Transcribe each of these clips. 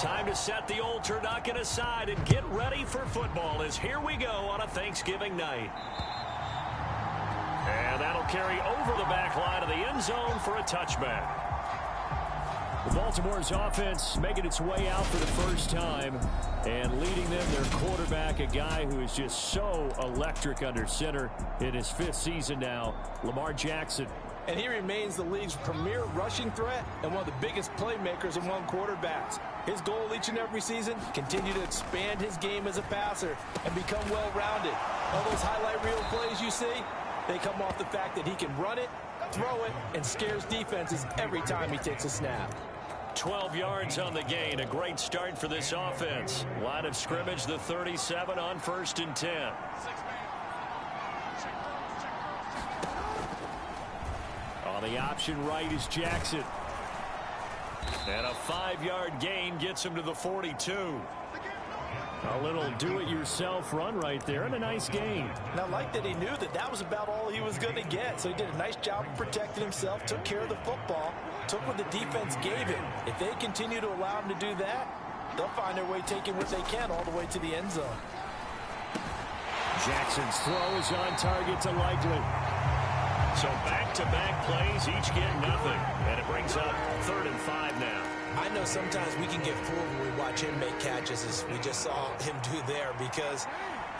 Time to set the old turducken aside and get ready for football as here we go on a Thanksgiving night. And that'll carry over the back line of the end zone for a touchback. Baltimore's offense making its way out for the first time and leading them, their quarterback, a guy who is just so electric under center in his 5th season now, Lamar Jackson. And he remains the league's premier rushing threat and one of the biggest playmakers among quarterbacks. His goal each and every season, continue to expand his game as a passer and become well-rounded. All those highlight reel plays you see, they come off the fact that he can run it, throw it, and scares defenses every time he takes a snap. 12 yards on the gain. A great start for this offense. Line of scrimmage, the 37 on 1st and 10. On the option right is Jackson. And a 5-yard gain gets him to the 42. A little do-it-yourself run right there and a nice gain. And I like that he knew that that was about all he was going to get. So he did a nice job of protecting himself, took care of the football, took what the defense gave him. If they continue to allow him to do that, they'll find their way taking what they can all the way to the end zone. Jackson's throw is on target to Likely. So back-to-back plays, each get nothing. And it brings up 3rd and 5 now. I know sometimes we can get fooled when we watch him make catches, as we just saw him do there, because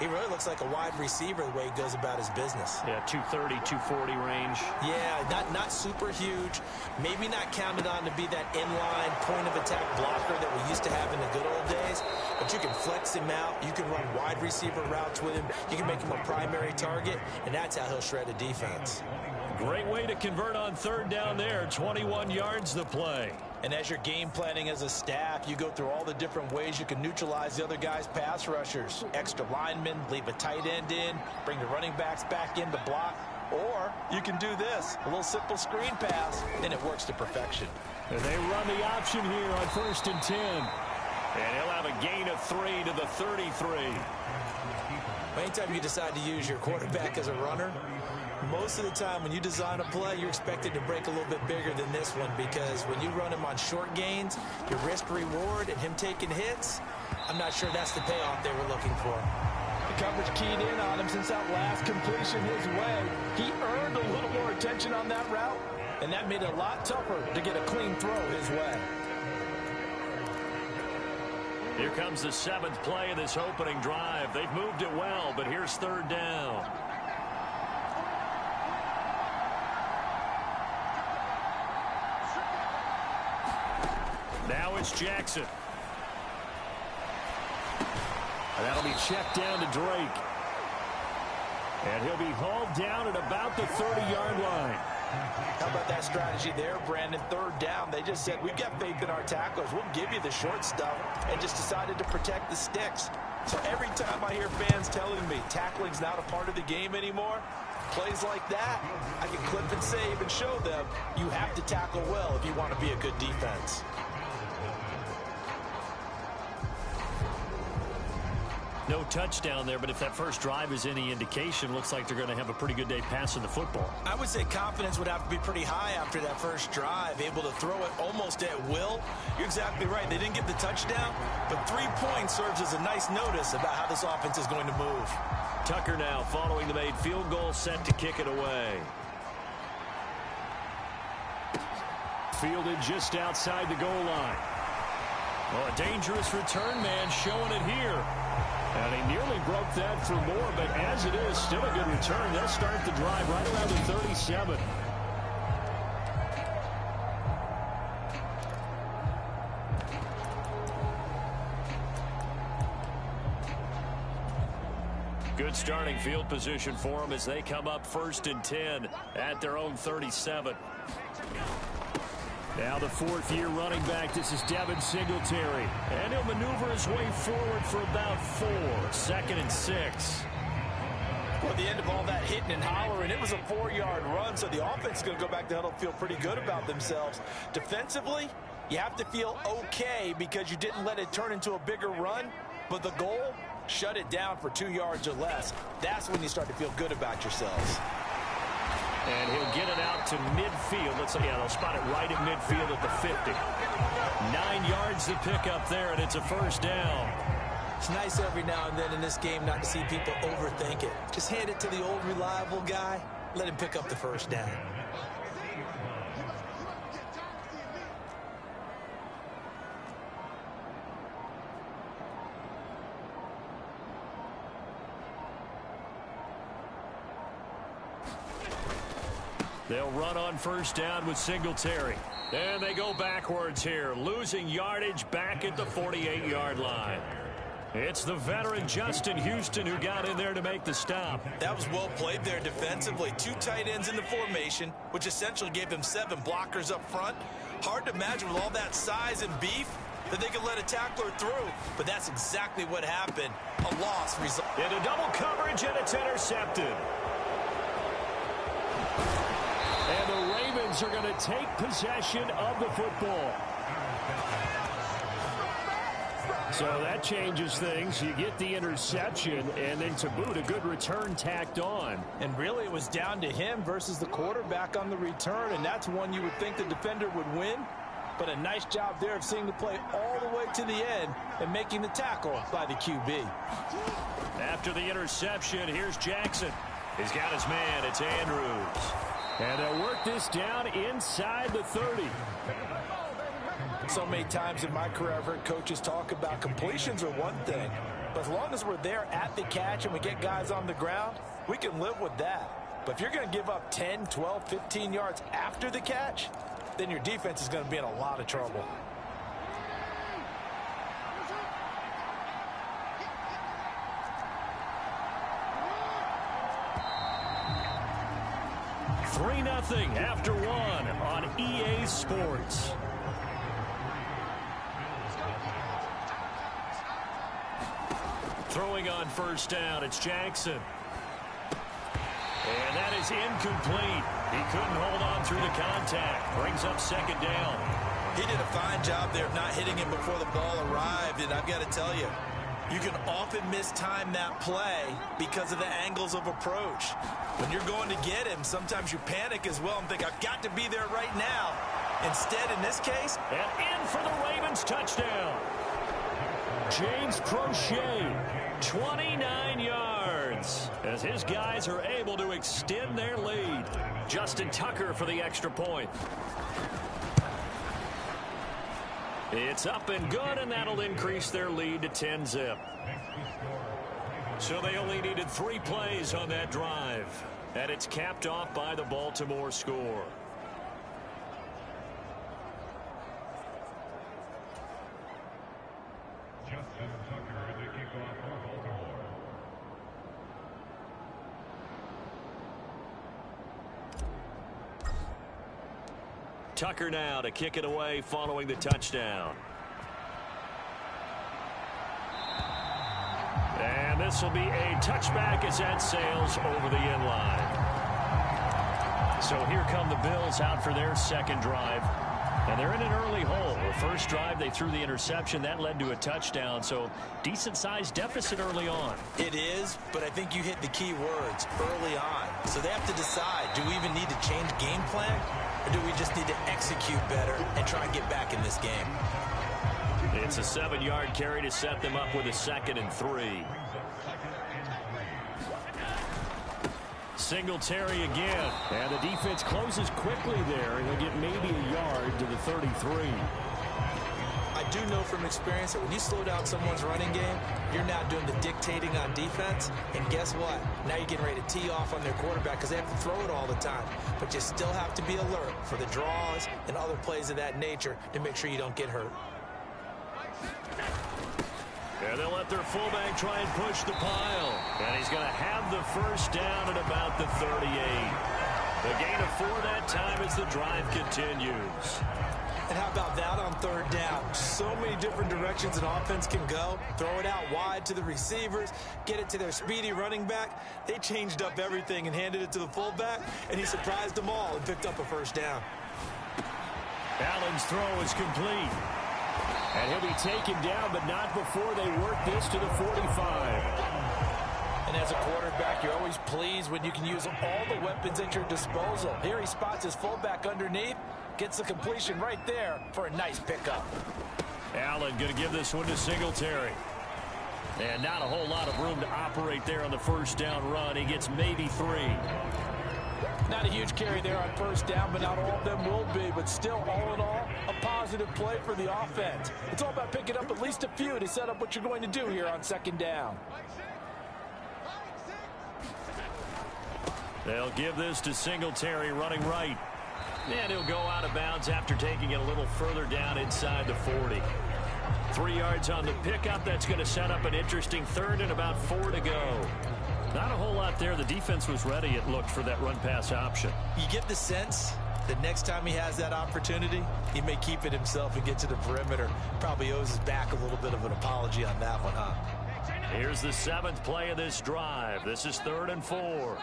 he really looks like a wide receiver the way he goes about his business. Yeah, 230, 240 range. Yeah, not super huge. Maybe not counted on to be that inline point-of-attack blocker that we used to have in the good old days. But you can flex him out. You can run wide receiver routes with him. You can make him a primary target, and that's how he'll shred a defense. Great way to convert on 3rd down there. 21 yards the play. And as you're game planning as a staff, you go through all the different ways you can neutralize the other guy's pass rushers. Extra linemen, leave a tight end in, bring the running backs back in to block. Or you can do this, a little simple screen pass, and it works to perfection. And they run the option here on 1st and 10. And he'll have a gain of 3 to the 33. Anytime you decide to use your quarterback as a runner, most of the time when you design a play, you're expected to break a little bit bigger than this one, because when you run him on short gains, your risk-reward and him taking hits, I'm not sure that's the payoff they were looking for. The coverage keyed in on him since that last completion his way. He earned a little more attention on that route, and that made it a lot tougher to get a clean throw his way. Here comes the 7th play of this opening drive. They've moved it well, but here's 3rd down. Now it's Jackson. And that'll be checked down to Drake. And he'll be hauled down at about the 30-yard line. How about that strategy there, Brandon? 3rd down. They just said, we've got faith in our tacklers. We'll give you the short stuff, and just decided to protect the sticks. So every time I hear fans telling me tackling's not a part of the game anymore, plays like that, I can clip and save and show them you have to tackle well if you want to be a good defense. No touchdown there, but if that first drive is any indication, looks like they're going to have a pretty good day passing the football. I would say confidence would have to be pretty high after that first drive, able to throw it almost at will. You're exactly right. They didn't get the touchdown, but 3 points serves as a nice notice about how this offense is going to move. Tucker now following the made field goal, set to kick it away. Fielded just outside the goal line. Well, a dangerous return man showing it here. And he nearly broke that for more, but as it is, still a good return. They'll start the drive right around the 37. Good starting field position for them as they come up 1st and 10 at their own 37. Now the 4th-year running back, this is Devin Singletary. And he'll maneuver his way forward for about 4. 2nd and 6. Well, at the end of all that hitting and hollering, it was a 4-yard run, so the offense is going to go back to huddle, feel pretty good about themselves. Defensively, you have to feel okay because you didn't let it turn into a bigger run, but the goal, shut it down for 2 yards or less. That's when you start to feel good about yourselves. And he'll get it out to midfield. Let's see, yeah, they'll spot it right at midfield at the 50. 9 yards to pick up there, and it's a first down. It's nice every now and then in this game not to see people overthink it. Just hand it to the old reliable guy. Let him pick up the first down. They'll run on first down with Singletary. And they go backwards here, losing yardage back at the 48-yard line. It's the veteran Justin Houston who got in there to make the stop. That was well played there defensively. 2 tight ends in the formation, which essentially gave them 7 blockers up front. Hard to imagine with all that size and beef that they could let a tackler through. But that's exactly what happened. A loss result. Into double coverage, and it's intercepted. And the Ravens are going to take possession of the football. So that changes things. You get the interception, and then to boot, a good return tacked on. And really, it was down to him versus the quarterback on the return, and that's one you would think the defender would win. But a nice job there of seeing the play all the way to the end and making the tackle by the QB. After the interception, here's Jackson. He's got his man. It's Andrews. And they'll work this down inside the 30. So many times in my career, I've heard coaches talk about completions are one thing. But as long as we're there at the catch and we get guys on the ground, we can live with that. But if you're going to give up 10, 12, 15 yards after the catch, then your defense is going to be in a lot of trouble. Three 3-0 after one on EA Sports. Throwing on first down, it's Jackson. And that is incomplete. He couldn't hold on through the contact. Brings up second down. He did a fine job there of not hitting him before the ball arrived, and I've got to tell you, you can often mistime that play because of the angles of approach. When you're going to get him, sometimes you panic as well and think, I've got to be there right now. Instead, in this case, and in for the Ravens touchdown. James Prochet, 29 yards, as his guys are able to extend their lead. Justin Tucker for the extra point. It's up and good, and that'll increase their lead to 10-zip. So they only needed 3 plays on that drive, and it's capped off by the Baltimore score. Justin Tucker, the kickoff for Baltimore. Tucker now to kick it away following the touchdown. And this will be a touchback as that sails over the end line. So here come the Bills out for their second drive. And they're in an early hole. The first drive, they threw the interception. That led to a touchdown. So decent-sized deficit early on. It is, but I think you hit the key words early on. So they have to decide, do we even need to change game plan? Or do we just need to execute better and try and get back in this game? It's a 7-yard carry to set them up with a 2nd and 3. Singletary again. And the defense closes quickly there. And they'll get maybe a yard to the 33. I do know from experience that when you slow down someone's running game, you're not doing the dictating on defense. And guess what? Now you're getting ready to tee off on their quarterback because they have to throw it all the time. But you still have to be alert for the draws and other plays of that nature to make sure you don't get hurt. And they'll let their fullback try and push the pile. And he's going to have the first down at about the 38. The gain of 4 that time as the drive continues. And how about that on third down? So many different directions an offense can go. Throw it out wide to the receivers, get it to their speedy running back. They changed up everything and handed it to the fullback, and he surprised them all and picked up a first down. Allen's throw is complete. And he'll be taken down, but not before they work this to the 45. And as a quarterback, you're always pleased when you can use all the weapons at your disposal. Here he spots his fullback underneath, gets the completion right there for a nice pickup. Allen going to give this one to Singletary. And not a whole lot of room to operate there on the first down run. He gets maybe 3. Not a huge carry there on first down, but not all of them will be. But still, all in all, a positive play for the offense. It's all about picking up at least a few to set up what you're going to do here on second down. They'll give this to Singletary running right. And he'll go out of bounds after taking it a little further down inside the 40. 3 yards on the pickup. That's going to set up an interesting third and about 4 to go. Not a whole lot there. The defense was ready, it looked, for that run-pass option. You get the sense that next time he has that opportunity, he may keep it himself and get to the perimeter. Probably owes his back a little bit of an apology on that one, huh? Here's the 7th play of this drive. This is 3rd and 4.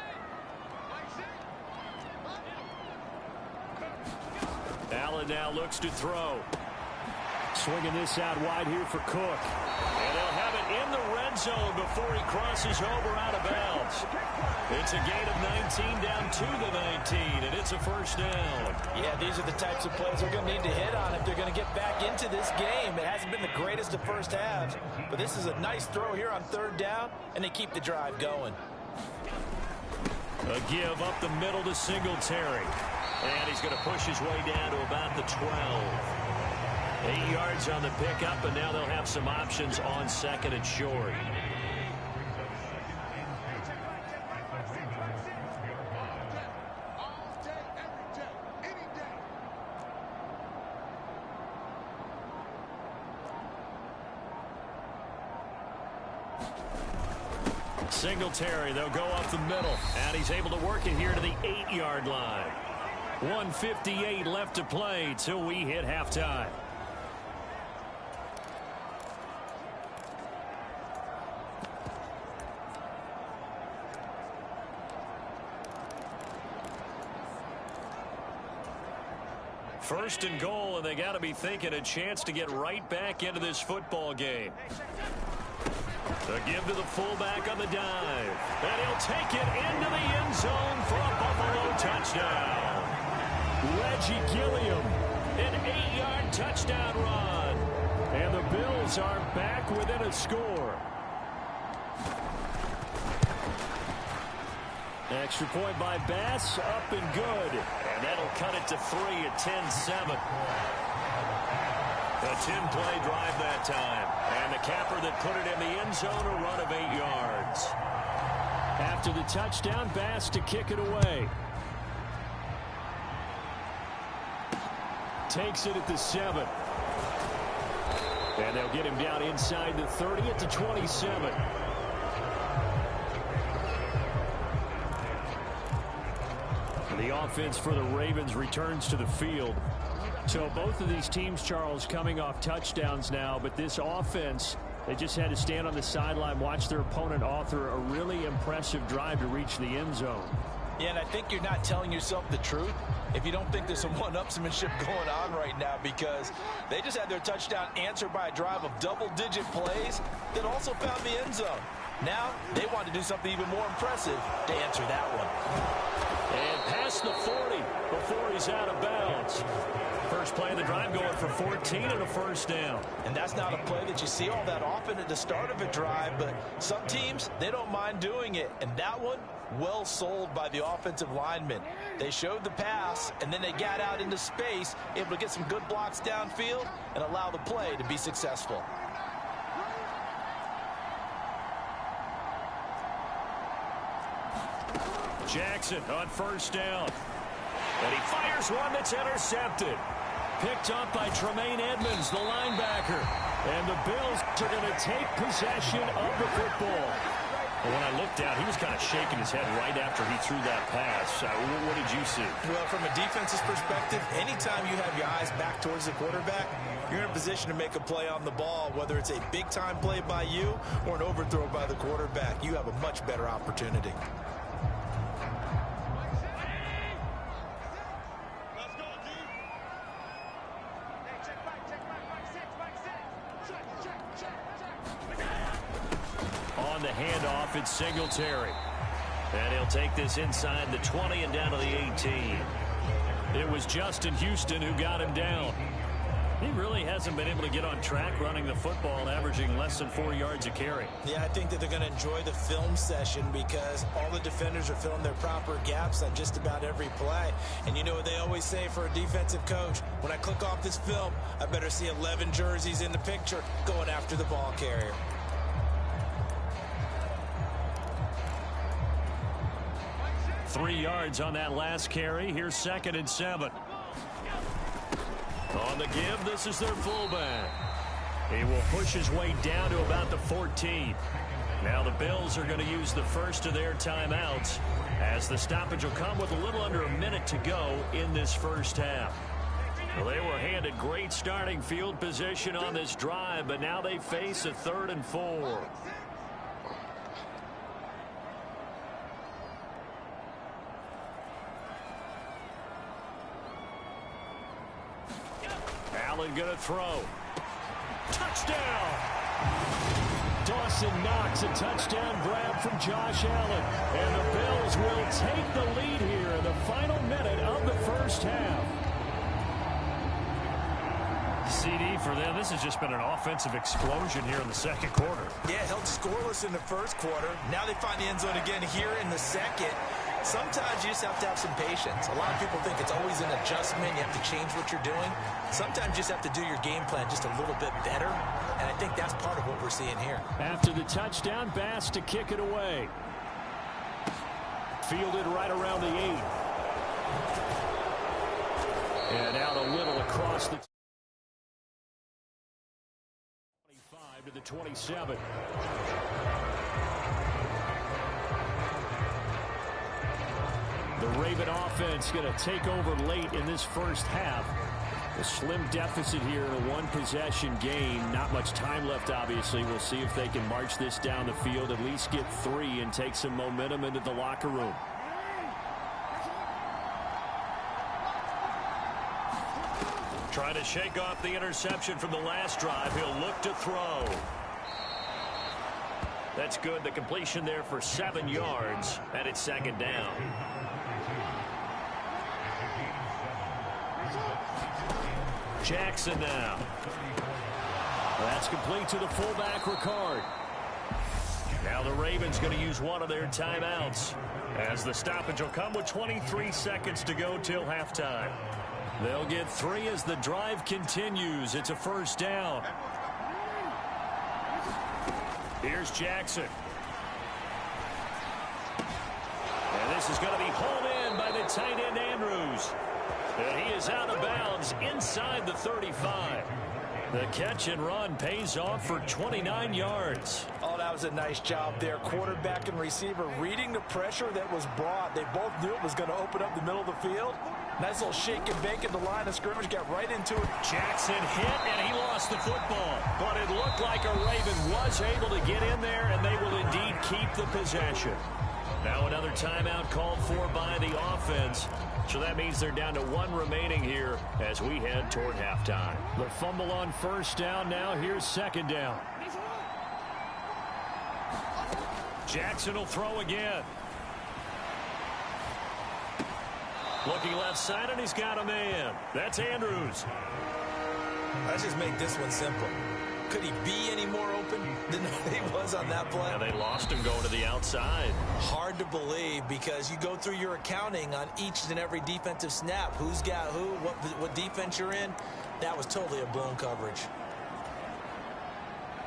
Allen now looks to throw. Swinging this out wide here for Cook. And they'll have it in the red zone before he crosses over out of bounds. It's a gain of 19 down to the 19, and it's a first down. Yeah, these are the types of plays they're going to need to hit on if they're going to get back into this game. It hasn't been the greatest of first halves, but this is a nice throw here on 3rd down, and they keep the drive going. A give up the middle to Singletary. And he's going to push his way down to about the 12. 8 yards on the pickup, and now they'll have some options on 2nd and short. Singletary, they'll go up the middle, and he's able to work it here to the 8-yard line. 1:58 left to play till we hit halftime. First and goal, and they got to be thinking a chance to get right back into this football game. The give to the fullback on the dive. And he'll take it into the end zone for a Buffalo touchdown. Reggie Gilliam, an 8-yard touchdown run. And the Bills are back within a score. Extra point by Bass, up and good. And that'll cut it to 3 at 10-7. A 10-play drive that time. And the capper that put it in the end zone, a run of 8 yards. After the touchdown, Bass to kick it away. Takes it at the 7. And they'll get him down inside the 30 at the 27. The offense for the Ravens returns to the field. So both of these teams, Charles, coming off touchdowns now, but this offense, they just had to stand on the sideline, watch their opponent author a really impressive drive to reach the end zone. Yeah, and I think you're not telling yourself the truth if you don't think there's some one-upsmanship going on right now, because they just had their touchdown answered by a drive of double-digit plays that also found the end zone. Now they want to do something even more impressive to answer that one. And past the 40 before he's out of bounds. First play of the drive going for 14 and a first down. And that's not a play that you see all that often at the start of a drive, but some teams, they don't mind doing it. And that one, well sold by the offensive linemen. They showed the pass, and then they got out into space, able to get some good blocks downfield and allow the play to be successful. Jackson on first down. And he fires one that's intercepted. Picked up by Tremaine Edmonds, the linebacker. And the Bills are going to take possession of the football. Well, when I looked out, he was kind of shaking his head right after he threw that pass. What did you see? Well, from a defense's perspective, anytime you have your eyes back towards the quarterback, you're in a position to make a play on the ball, whether it's a big-time play by you or an overthrow by the quarterback. You have a much better opportunity. On the handoff, it's Singletary. And he'll take this inside the 20 and down to the 18. It was Justin Houston who got him down. He really hasn't been able to get on track running the football, averaging less than 4 yards a carry. Yeah, I think that they're going to enjoy the film session because all the defenders are filling their proper gaps on just about every play. And you know what they always say for a defensive coach? When I click off this film, I better see 11 jerseys in the picture going after the ball carrier. Three yards on that last carry. Here's 2nd and 7. On the give, this is their fullback. He will push his way down to about the 14. Now the Bills are going to use the first of their timeouts as the stoppage will come with a little under a minute to go in this first half. Well, they were handed great starting field position on this drive, but now they face a 3rd and 4. Allen going to throw. Touchdown! Dawson Knox, a touchdown grab from Josh Allen. And the Bills will take the lead here in the final minute of the first half. CD for them. This has just been an offensive explosion here in the second quarter. Yeah, held scoreless in the first quarter. Now they find the end zone again here in the second. Sometimes you just have to have some patience. A lot of people think it's always an adjustment. You have to change what you're doing. Sometimes you just have to do your game plan just a little bit better. And I think that's part of what we're seeing here. After the touchdown, Bass to kick it away. Fielded right around the 8. And out a little across the 25 to the 27. The Raven offense going to take over late in this first half. A slim deficit here in a one-possession game. Not much time left, obviously. We'll see if they can march this down the field, at least get 3, and take some momentum into the locker room. Trying to shake off the interception from the last drive. He'll look to throw. That's good. The completion there for 7 yards, and it's 2nd down. Jackson now. That's complete to the fullback, Ricard. Now the Ravens going to use one of their timeouts as the stoppage will come with 23 seconds to go till halftime. They'll get 3 as the drive continues. It's a first down. Here's Jackson. And this is going to be hauled in by the tight end Andrews. And he is out of bounds inside the 35. The catch and run pays off for 29 yards. Oh, that was a nice job there. Quarterback and receiver reading the pressure that was brought. They both knew it was going to open up the middle of the field. Nice little shake and bake at the line of scrimmage. Got right into it. Jackson hit, and he lost the football. But it looked like a Raven was able to get in there, and they will indeed keep the possession. Now another timeout called for by the offense. So that means they're down to 1 remaining here as we head toward halftime. The fumble on first down. Now here's 2nd down. Jackson will throw again. Looking left side, and he's got a man. That's Andrews. Let's just make this one simple. Could he be any more open than he was on that play? Yeah, they lost him going to the outside. Hard to believe because you go through your accounting on each and every defensive snap. Who's got who, what defense you're in. That was totally a blown coverage.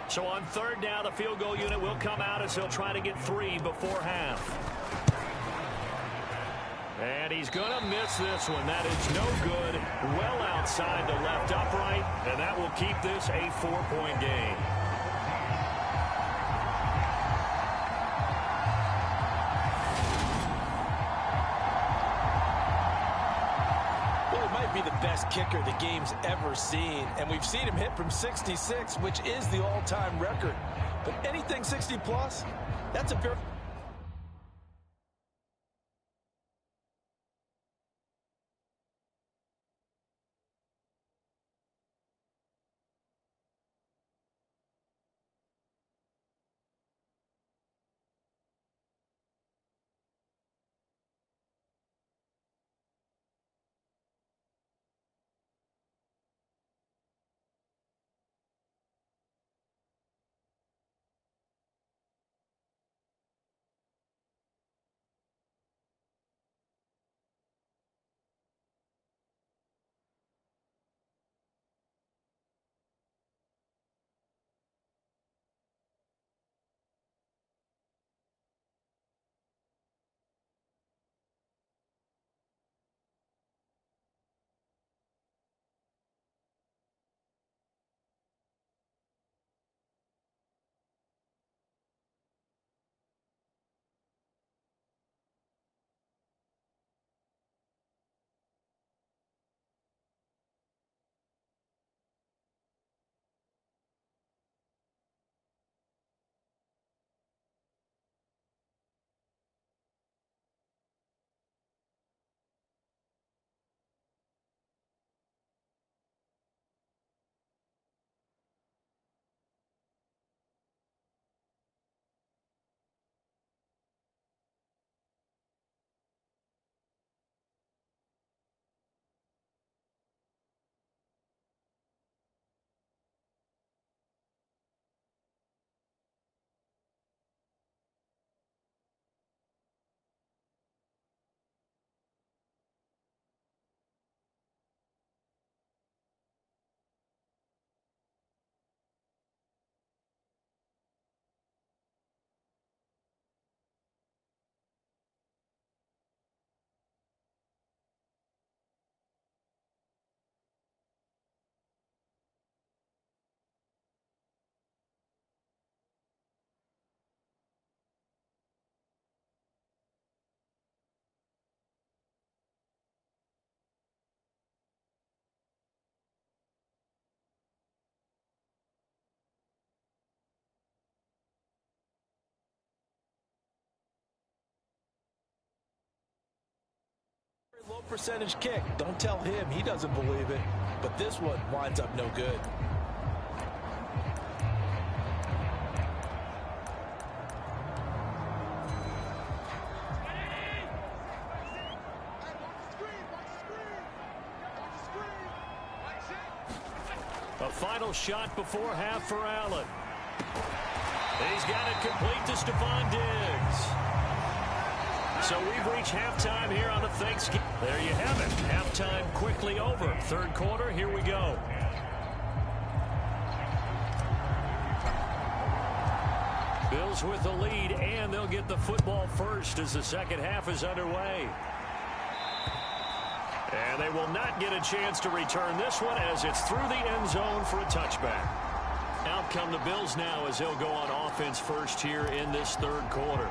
So on 3rd down, the field goal unit will come out as he'll try to get 3 before half. And he's going to miss this one. That is no good. Well outside the left upright, and that will keep this a 4-point game. Well, he might be the best kicker the game's ever seen, and we've seen him hit from 66, which is the all-time record. But anything 60-plus, that's a fair... low percentage kick. Don't tell him he doesn't believe it. But this one winds up no good. A final shot before half for Allen. He's got it complete to Stephon Diggs. So we've reached halftime here on the Thanksgiving. There you have it. Halftime quickly over. Third quarter, here we go. Bills with the lead, and they'll get the football first as the second half is underway. And they will not get a chance to return this one as it's through the end zone for a touchback. Out come the Bills now as they'll go on offense first here in this third quarter.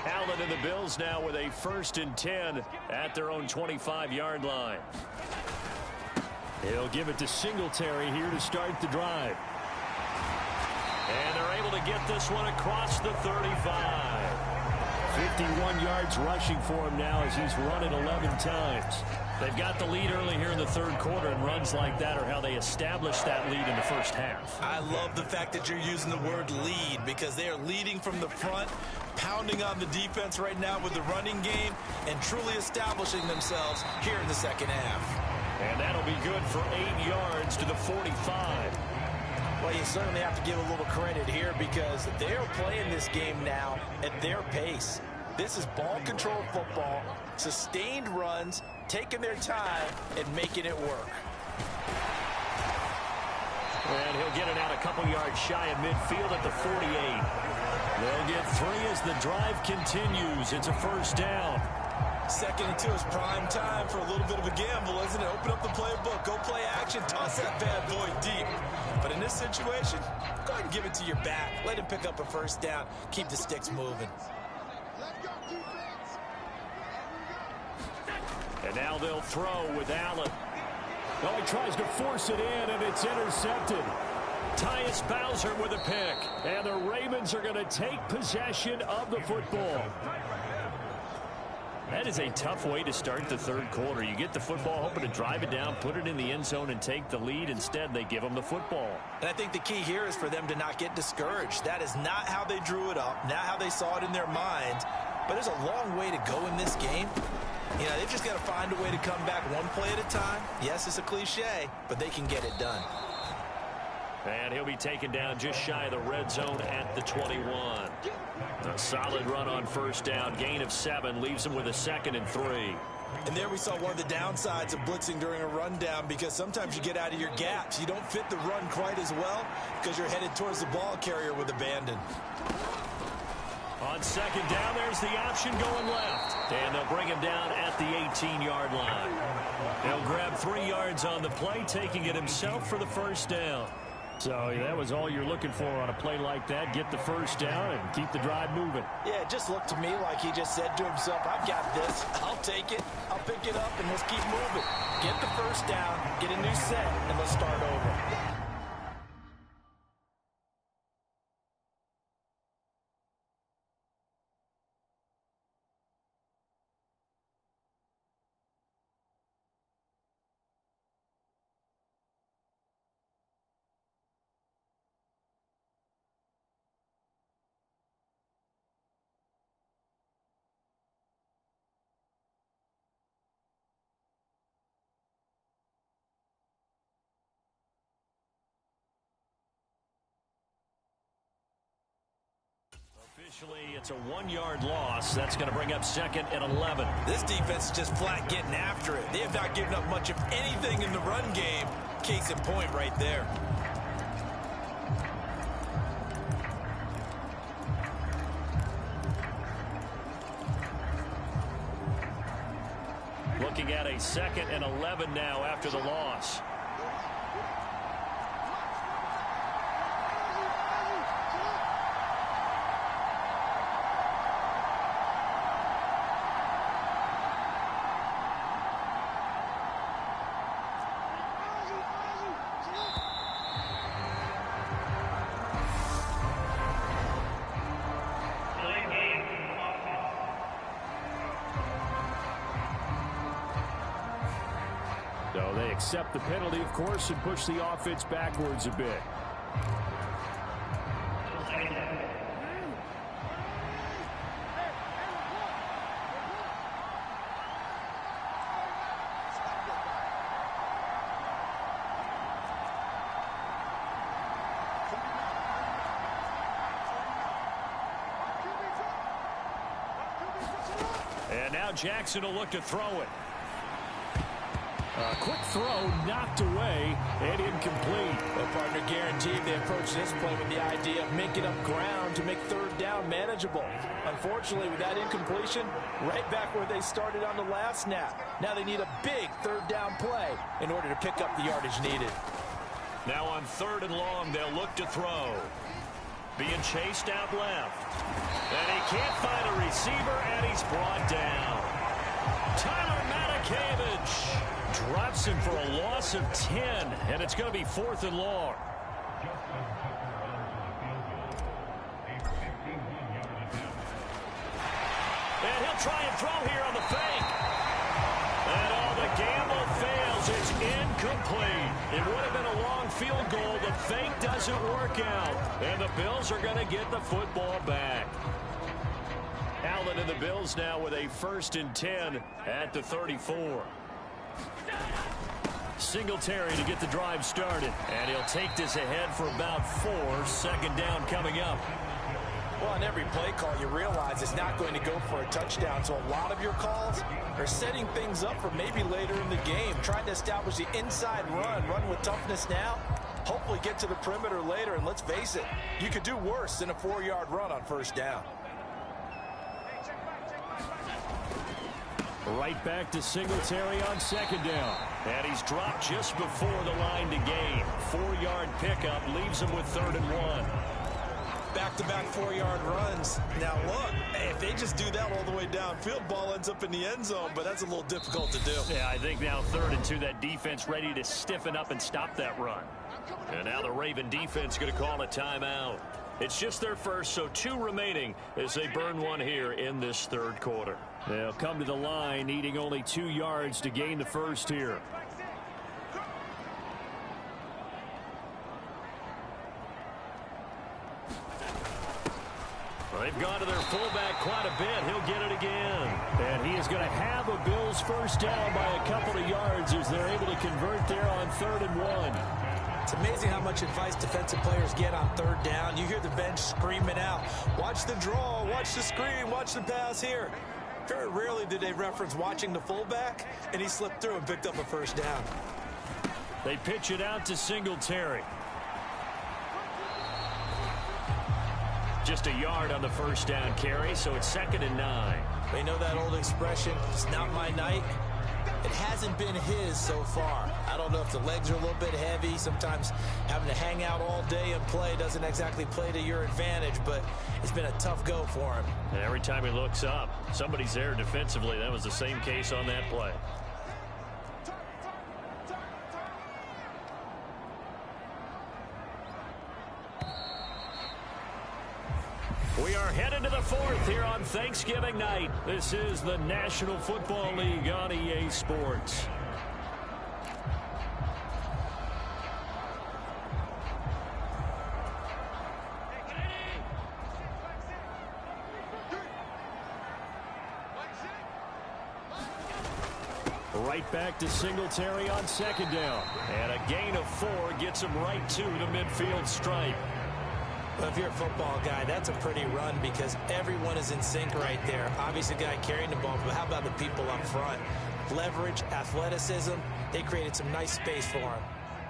Allen and the Bills now with a 1st and 10 at their own 25-yard line. He'll give it to Singletary here to start the drive. And they're able to get this one across the 35. 51 yards rushing for him now as he's run it 11 times. They've got the lead early here in the third quarter, and runs like that are how they establish that lead in the first half. I love the fact that you're using the word lead because they are leading from the front, pounding on the defense right now with the running game, and truly establishing themselves here in the second half. And that'll be good for 8 yards to the 45. Well, you certainly have to give a little credit here because they're playing this game now at their pace. This is ball control football, sustained runs, taking their time and making it work. And he'll get it out a couple yards shy of midfield at the 48. They'll get 3 as the drive continues. It's a first down. 2nd and 2 is prime time for a little bit of a gamble, isn't it? Open up the playbook, go play action, toss that bad boy deep. But in this situation, go ahead and give it to your back. Let him pick up a first down. Keep the sticks moving. And now they'll throw with Allen. Oh, he tries to force it in, and it's intercepted. Tyus Bowser with a pick. And the Ravens are going to take possession of the football. That is a tough way to start the third quarter. You get the football, hoping to drive it down, put it in the end zone, and take the lead. Instead, they give them the football. And I think the key here is for them to not get discouraged. That is not how they drew it up, not how they saw it in their minds. But there's a long way to go in this game. You know, they've just got to find a way to come back one play at a time. Yes, it's a cliche, but they can get it done. And he'll be taken down just shy of the red zone at the 21. A solid run on first down. Gain of 7 leaves him with a 2nd and 3. And there we saw one of the downsides of blitzing during a rundown because sometimes you get out of your gaps. You don't fit the run quite as well because you're headed towards the ball carrier with abandon. On 2nd down, there's the option going left. And they'll bring him down at the 18-yard line. He'll grab 3 yards on the play, taking it himself for the first down. So that was all you're looking for on a play like that. Get the first down and keep the drive moving. Yeah, it just looked to me like he just said to himself, I've got this. I'll take it. I'll pick it up, and let's keep moving. Get the first down, get a new set, and let's start over. Officially, it's a 1-yard loss. That's going to bring up 2nd and 11. This defense is just flat getting after it. They have not given up much of anything in the run game. Case in point right there. Looking at a 2nd and 11 now after the loss. accept the penalty, of course, and push the offense backwards a bit. And now Jackson will look to throw it. A quick throw knocked away and incomplete. Well, partner, guaranteed they approach this play with the idea of making up ground to make third down manageable. Unfortunately, with that incompletion, right back where they started on the last snap. Now they need a big third down play in order to pick up the yardage needed. Now on 3rd and long, they'll look to throw. Being chased out left. And he can't find a receiver, and he's brought down. Tyler Matakevich drops him for a loss of 10, and it's going to be 4th and long. And he'll try and throw here on the fake. And the gamble fails. It's incomplete. It would have been a long field goal. The fake doesn't work out. And the Bills are going to get the football back. Allen and the Bills now with a 1st and 10 at the 34. Singletary to get the drive started. And he'll take this ahead for about 4. 2nd down coming up. Well, on every play call, you realize it's not going to go for a touchdown. So a lot of your calls are setting things up for maybe later in the game, trying to establish the inside run with toughness now, hopefully get to the perimeter later. And let's face it, you could do worse than a 4-yard run on 1st down. Right back to Singletary on 2nd down. And he's dropped just before the line to gain. 4-yard pickup leaves him with 3rd and 1. Back-to-back 4-yard runs. Now, look, if they just do that all the way downfield, ball ends up in the end zone, but that's a little difficult to do. Yeah, I think now 3rd and 2, that defense ready to stiffen up and stop that run. And now the Raven defense going to call a timeout. It's just their first, so 2 remaining as they burn one here in this 3rd quarter. They'll come to the line, needing only 2 yards to gain the first here. They've gone to their fullback quite a bit. He'll get it again. And he is going to have a Bills 1st down by a couple of yards as they're able to convert there on 3rd and 1. It's amazing how much advice defensive players get on 3rd down. You hear the bench screaming out, watch the draw, watch the screen, watch the pass here. Very rarely do they reference watching the fullback, and he slipped through and picked up a 1st down. They pitch it out to Singletary. Just a yard on the 1st down carry, so it's 2nd and 9. They know that old expression, it's not my night. It hasn't been his so far. I don't know if the legs are a little bit heavy. Sometimes having to hang out all day and play doesn't exactly play to your advantage, but it's been a tough go for him. And every time he looks up, somebody's there defensively. That was the same case on that play. We are headed to the 4th here on Thanksgiving night. This is the National Football League on EA Sports. Right back to Singletary on 2nd down. And a gain of 4 gets him right to the midfield stripe. Well, if you're a football guy, that's a pretty run because everyone is in sync right there. Obviously, the guy carrying the ball, but how about the people up front? Leverage, athleticism, they created some nice space for him.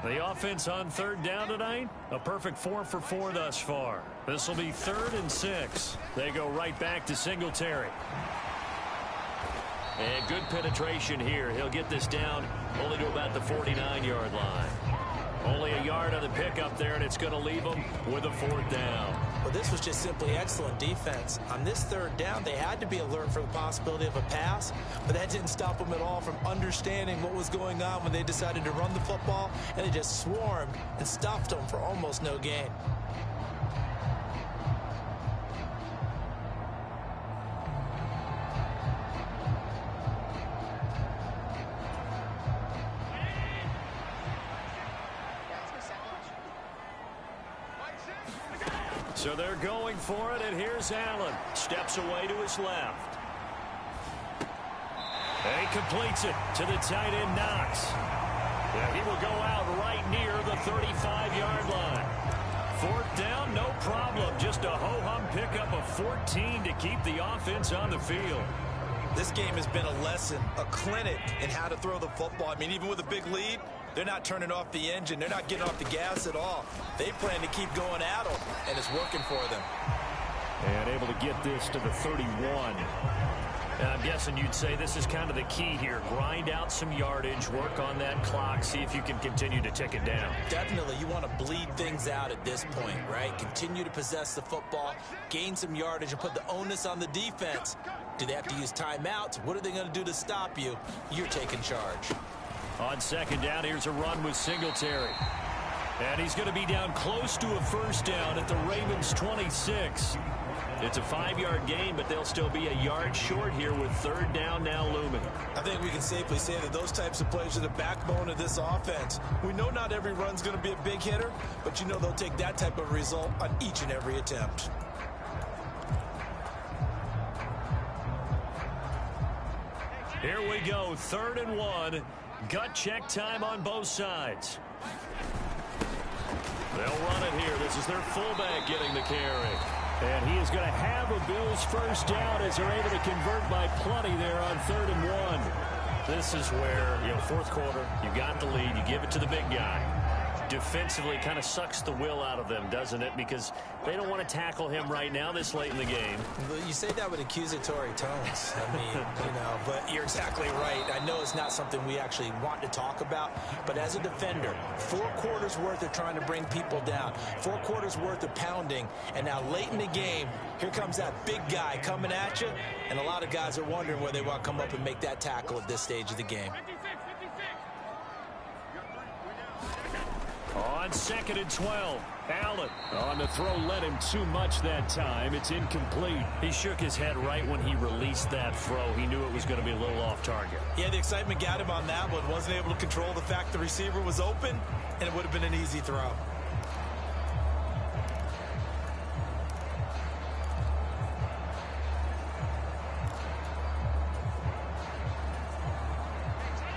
The offense on 3rd down tonight, a perfect 4 for 4 thus far. This will be 3rd and 6. They go right back to Singletary. And good penetration here. He'll get this down only to about the 49-yard line. Only a yard on the pickup there, and it's going to leave them with a 4th down. Well, this was just simply excellent defense. On this 3rd down, they had to be alert for the possibility of a pass, but that didn't stop them at all from understanding what was going on when they decided to run the football, and they just swarmed and stuffed them for almost no gain. So they're going for it, and here's Allen. Steps away to his left. And he completes it to the tight end, Knox. Yeah, he will go out right near the 35-yard line. Fourth down, no problem. Just a ho-hum pickup of 14 to keep the offense on the field. This game has been a lesson, a clinic in how to throw the football. I mean, even with a big lead, they're not turning off the engine. They're not getting off the gas at all. They plan to keep going at them, and it's working for them. And able to get this to the 31. And I'm guessing you'd say this is kind of the key here. Grind out some yardage, work on that clock, see if you can continue to tick it down. Definitely, you want to bleed things out at this point, right? Continue to possess the football, gain some yardage, and put the onus on the defense. Do they have to use timeouts? What are they going to do to stop you? You're taking charge. On second down, here's a run with Singletary. And he's going to be down close to a first down at the Ravens' 26. It's a 5-yard gain, but they'll still be a yard short here with third down now looming. I think we can safely say that those types of plays are the backbone of this offense. We know not every run's going to be a big hitter, but you know they'll take that type of result on each and every attempt. Here we go, 3rd and 1. Gut check time on both sides. They'll run it here. This is their fullback getting the carry. And he is going to have a Bills first down as they're able to convert by plenty there on 3rd and 1. This is where, fourth quarter, you got the lead, you give it to the big guy. Defensively kind of sucks the will out of them, doesn't it? Because they don't want to tackle him right now this late in the game. You say that with accusatory tones. I mean, but you're exactly right. I know it's not something we actually want to talk about, but as a defender, 4 quarters worth of trying to bring people down, 4 quarters worth of pounding, and now late in the game, here comes that big guy coming at you, and a lot of guys are wondering where they want to come up and make that tackle at this stage of the game. On 2nd and 12, Allen on the throw, led him too much that time. It's incomplete. He shook his head right when he released that throw. He knew it was going to be a little off target. Yeah, the excitement got him on that one. Wasn't able to control the fact the receiver was open, and it would have been an easy throw.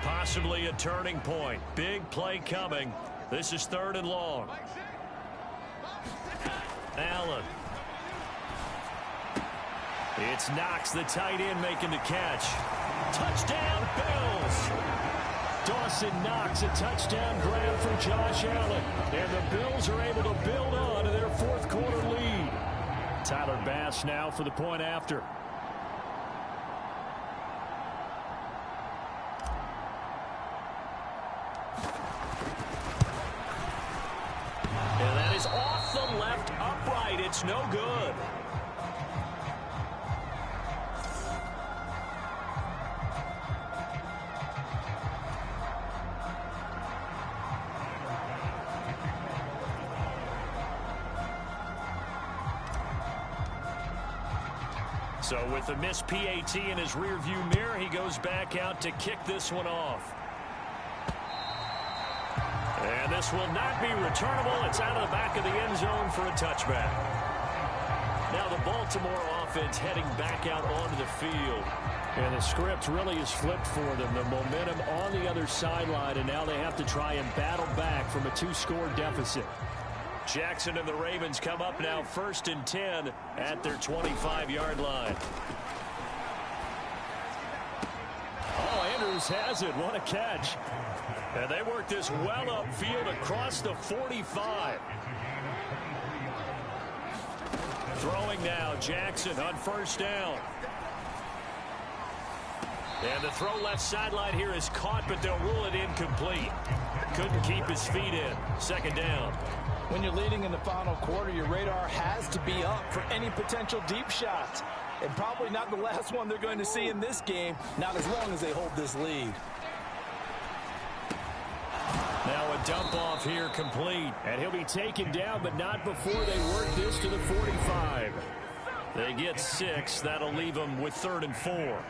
Possibly a turning point. Big play coming. This is 3rd and long. Allen. It's Knox, the tight end, making the catch. Touchdown, Bills. Dawson Knox, a touchdown grab for Josh Allen. And the Bills are able to build on to their 4th quarter lead. Tyler Bass now for the point after. And that is off the left upright. It's no good. So with the missed PAT in his rearview mirror, he goes back out to kick this one off. And this will not be returnable. It's out of the back of the end zone for a touchback. Now the Baltimore offense heading back out onto the field. And the script really is flipped for them. The momentum on the other sideline, and now they have to try and battle back from a 2-score deficit. Jackson and the Ravens come up now 1st and 10 at their 25-yard line. Oh, Andrews has it. What a catch. And they work this well upfield across the 45. Throwing now, Jackson on 1st down. And the throw left sideline here is caught, but they'll rule it incomplete. Couldn't keep his feet in. 2nd down. When you're leading in the final quarter, your radar has to be up for any potential deep shots. And probably not the last one they're going to see in this game, not as long as they hold this lead. Now a dump off here complete. And he'll be taken down, but not before they work this to the 45. They get 6. That'll leave them with 3rd and 4.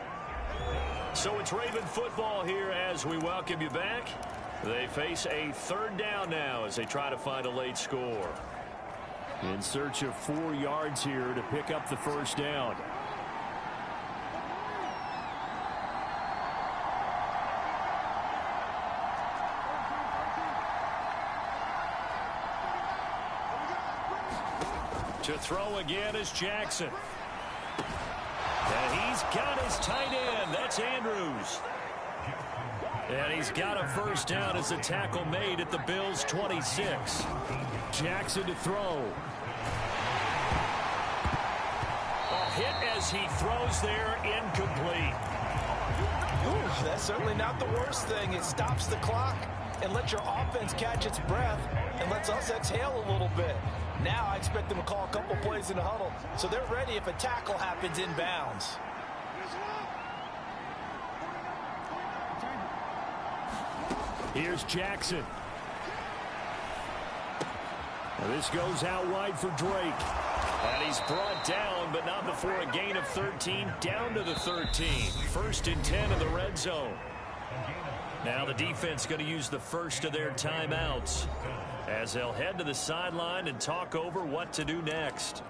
So it's Raven football here as we welcome you back. They face a 3rd down now as they try to find a late score. In search of 4 yards here to pick up the first down. To throw again is Jackson. And he's got his tight end. That's Andrews. And he's got a first down as a tackle made at the Bills' 26. Jackson to throw. A hit as he throws there, incomplete. Ooh, that's certainly not the worst thing. It stops the clock and lets your offense catch its breath and lets us exhale a little bit. Now I expect them to call a couple plays in the huddle so they're ready if a tackle happens inbounds. Here's Jackson. Now this goes out wide for Drake. And he's brought down, but not before a gain of 13, down to the 13. 1st and 10 in the red zone. Now the defense going to use the first of their timeouts as they'll head to the sideline and talk over what to do next.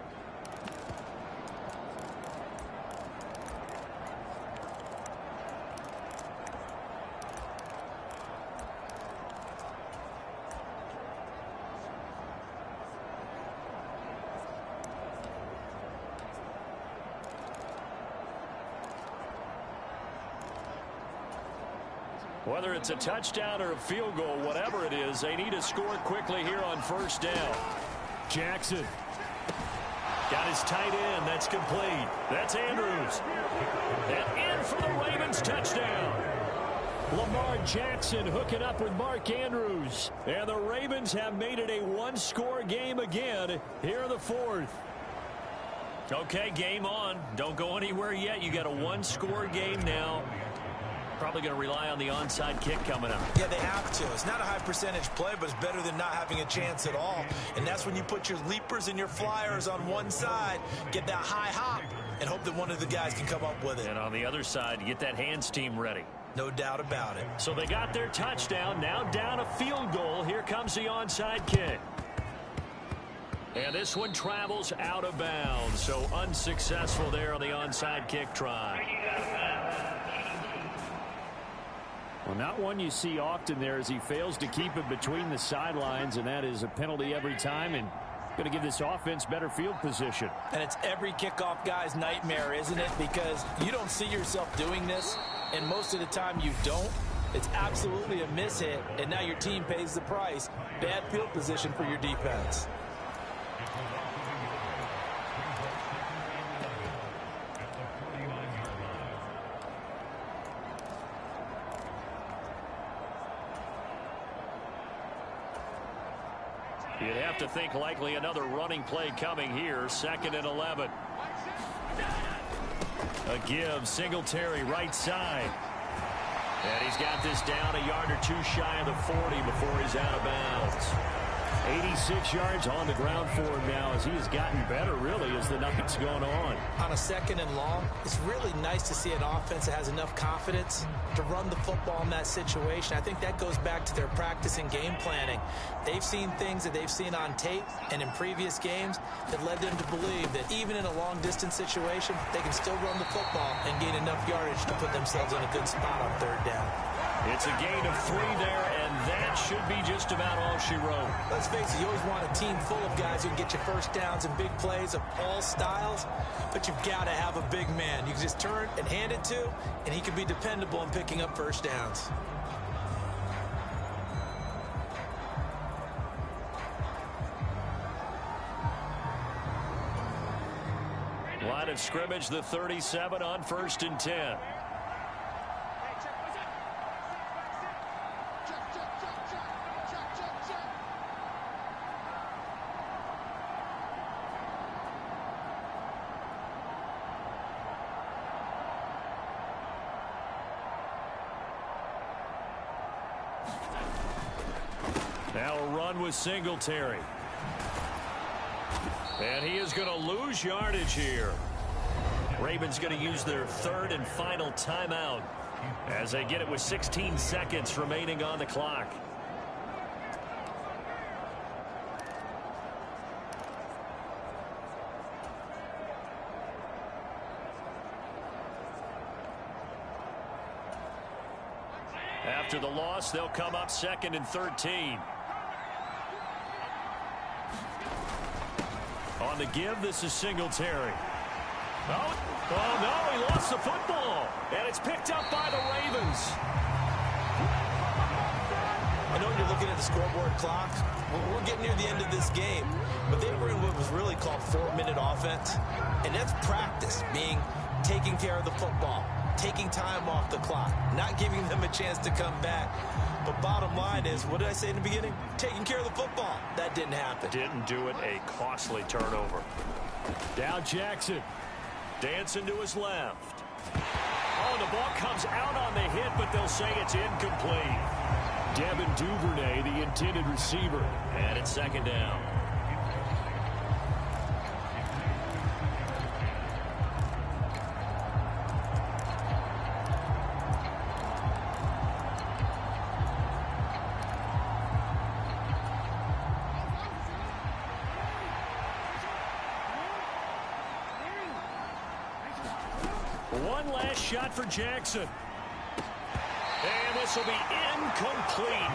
Whether it's a touchdown or a field goal, whatever it is, they need to score quickly here on first down. Jackson got his tight end. That's complete. That's Andrews. And in for the Ravens touchdown. Lamar Jackson hooking up with Mark Andrews. And the Ravens have made it a one-score game again here in the 4th. Okay, game on. Don't go anywhere yet. You got a one-score game now. Probably going to rely on the onside kick coming up. Yeah, they have to. It's not a high percentage play, but it's better than not having a chance at all. And that's when you put your leapers and your flyers on one side, get that high hop, and hope that one of the guys can come up with it. And on the other side, you get that hands team ready. No doubt about it. So they got their touchdown. Now down a field goal. Here comes the onside kick. And this one travels out of bounds. So unsuccessful there on the onside kick try. Well, not one you see often there as he fails to keep it between the sidelines, and that is a penalty every time and going to give this offense better field position. And it's every kickoff guy's nightmare, isn't it? Because you don't see yourself doing this, and most of the time you don't. It's absolutely a mishit, and now your team pays the price. Bad field position for your defense. You'd have to think likely another running play coming here. 2nd and 11. A give. Singletary right side. And he's got this down a yard or two shy of the 40 before he's out of bounds. 86 yards on the ground for him now as he has gotten better, really, as the night's gone on. On a 2nd and long, it's really nice to see an offense that has enough confidence to run the football in that situation. I think that goes back to their practice and game planning. They've seen things that they've seen on tape and in previous games that led them to believe that even in a long-distance situation, they can still run the football and gain enough yardage to put themselves in a good spot on 3rd down. It's a gain of 3 there, and that should be just about all she wrote. Let's face it, you always want a team full of guys who can get you first downs and big plays of all styles, but you've got to have a big man you can just turn and hand it to, and he can be dependable in picking up first downs. Line of scrimmage, the 37 on 1st and 10. Now a run with Singletary. And he is going to lose yardage here. Ravens going to use their 3rd and final timeout as they get it with 16 seconds remaining on the clock. After the loss, they'll come up 2nd and 13. On the give, this is Singletary. Oh, no, he lost the football. And it's picked up by the Ravens. I know you're looking at the scoreboard clock. We're getting near the end of this game. But they were in what was really called 4-minute offense. And that's practice, being taking care of the football, taking time off the clock, not giving them a chance to come back. But bottom line is, what did I say in the beginning? Taking care of the football. That didn't happen. Didn't do it. A costly turnover. Down Jackson. Dancing to his left. Oh, the ball comes out on the hit, but they'll say it's incomplete. Devin Duvernay, the intended receiver. And it's 2nd down. One last shot for Jackson. And this will be incomplete.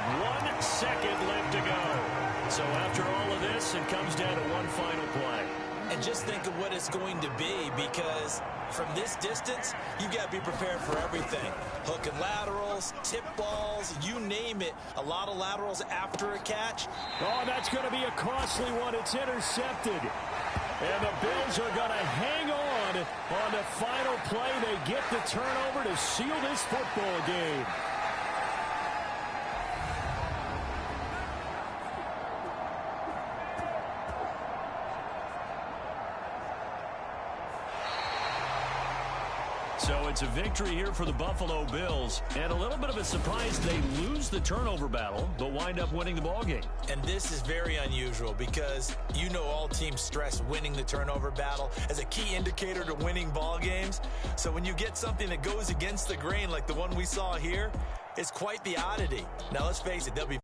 1 second left to go. So after all of this, it comes down to one final play. And just think of what it's going to be, because from this distance, you've got to be prepared for everything. Hook and laterals, tip balls, you name it. A lot of laterals after a catch. Oh, that's going to be a costly one. It's intercepted. And the Bills are going to hang on the final play. They get the turnover to seal this football game. So it's a victory here for the Buffalo Bills. And a little bit of a surprise, they lose the turnover battle, but wind up winning the ballgame. And this is very unusual because you know all teams stress winning the turnover battle as a key indicator to winning ball games. So when you get something that goes against the grain like the one we saw here, it's quite the oddity. Now let's face it, they'll be